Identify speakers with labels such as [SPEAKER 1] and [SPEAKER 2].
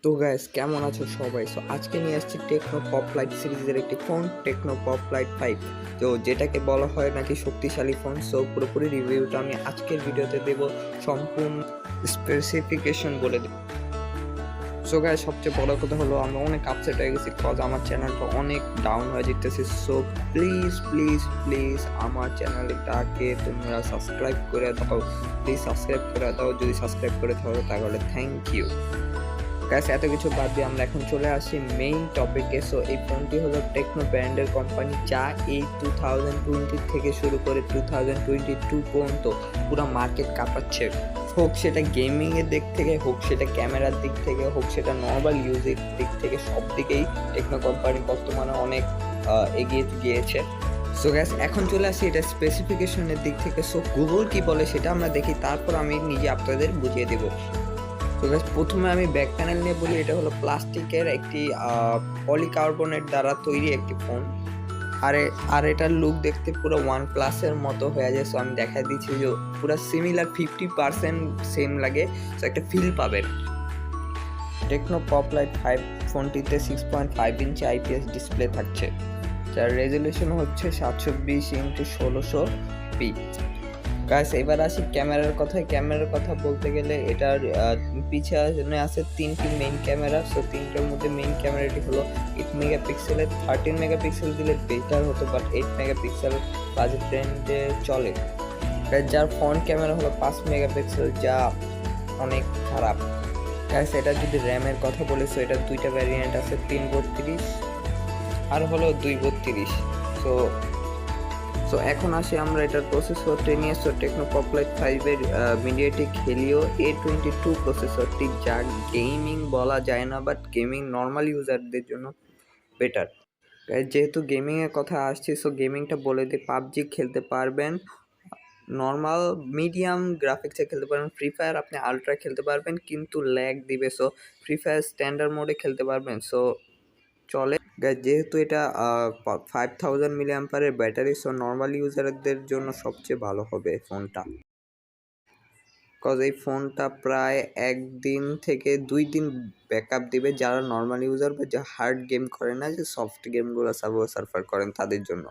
[SPEAKER 1] তো গাইস কেমন আছো সবাই? আজকে নিয়ে আসছি টেকনো পপ লাইট সিরিজের একটি ফোন টেকনো পপ লাইট 5, তো যেটাকে বলা হয় নাকি শক্তিশালী ফোন। পুরোপুরি রিভিউটা আমি আজকের ভিডিওতে দেব, সম্পূর্ণ স্পেসিফিকেশন বলে দেব। গাইস সবচেয়ে বড় কথা হলো আমি অনেক আপসেট হয়ে গেছি, কজ আমার চ্যানেলটা অনেক ডাউন হয়ে যেতেছে। প্লিজ প্লিজ প্লিজ আমার চ্যানেলটাকে তোমরা সাবস্ক্রাইব করে দাও, প্লিজ সাবস্ক্রাইব করে দাও। যদি সাবস্ক্রাইব করে থাকো তাহলে থ্যাংক ইউ। গাইস এত কিছু বাদ দিয়ে আমরা এখন চলে আসি মেইন টপিকে। এই ফোনটি হলো টেকনো ব্র্যান্ডের কোম্পানি, যা এই 2020 থেকে শুরু করে 2022 পর্যন্ত পুরো মার্কেট কাঁপাচ্ছে। হোক সেটা গেমিং এর দিক থেকে, হোক সেটা ক্যামেরার দিক থেকে, হোক সেটা নর্মাল ইউজের দিক থেকে, সব দিকেই টেকনো কোম্পানি বর্তমানে অনেক এগিয়ে গিয়েছে। গ্যাস এখন চলে আসি এটা স্পেসিফিকেশনের দিক থেকে। গুগল কি বলে সেটা আমরা দেখি, তারপর আমি নিজে আপনাদের বুঝিয়ে দেবো। তো গাইস প্রথমে আমি ব্যাক প্যানেল নিয়ে বলি। এটা হলো প্লাস্টিকের একটি পলিকার্বনেট দ্বারা তৈরি একটি ফোন। আর এটার লুক দেখতে পুরো ওয়ান প্লাসের মতো হয়ে যায়। আমি দেখা দিচ্ছি যে পুরো সিমিলার 50% সেম লাগে, একটা ফিল পাবেন। টেকনো পপ লাইট 5 ফোনটিতে 6.5 ইঞ্চি আইপিএস ডিসপ্লে থাকছে, যার রেজলিউশন হচ্ছে 720x1600p। গাইস এবার আসি ক্যামেরার কথায়। ক্যামেরার কথা বলতে গেলে এটার পিছনে আছে তিনটি মেইন ক্যামেরা। তিনটার মধ্যে মেইন ক্যামেরাটি হলো 8 মেগাপিক্সেলের। 13 মেগাপিক্সেল দিলে বেটার হতো, বাট 8 মেগাপিক্সেল বাজেট রেঞ্জে চলে। যার ফ্রন্ট ক্যামেরা হলো 5 মেগাপিক্সেল, যা অনেক খারাপ। গাইস এটা যদি র্যামের কথা বলি, এটার দুইটা ভ্যারিয়েন্ট আছে, 332 আর হলো 232। এখন আসি আমরা এটার প্রসেসরটি নিয়ে। টেকনো পপ লাইট 5 এর মিডিয়াটেক হেলিও A22 প্রসেসরটি, যা গেমিং বলা যায় না, বাট গেমিং নর্মাল ইউজারদের জন্য বেটার। যেহেতু গেমিং এর কথা আসছে, গেমিংটা বলে দিই, পাবজি খেলতে পারবেন, নর্মাল মিডিয়াম গ্রাফিক্সে খেলতে পারবেন। ফ্রি ফায়ার আপনি আলট্রা খেলতে পারবেন, কিন্তু ল্যাগ দিবে। ফ্রি ফায়ার স্ট্যান্ডার্ড মোডে খেলতে পারবেন, চলে। যেহেতু এটা 5000 mAh ব্যাটারি, নর্মাল ইউজারদের জন্য সবচেয়ে ভালো হবে ফোনটা, কজ এই ফোনটা প্রায় 1 দিন থেকে 2 দিন ব্যাকআপ দিবে, যারা নর্মাল ইউজার বা যা হার্ড গেম করে না, যে সফট গেমগুলো সার্ভার করেন তাদের জন্য।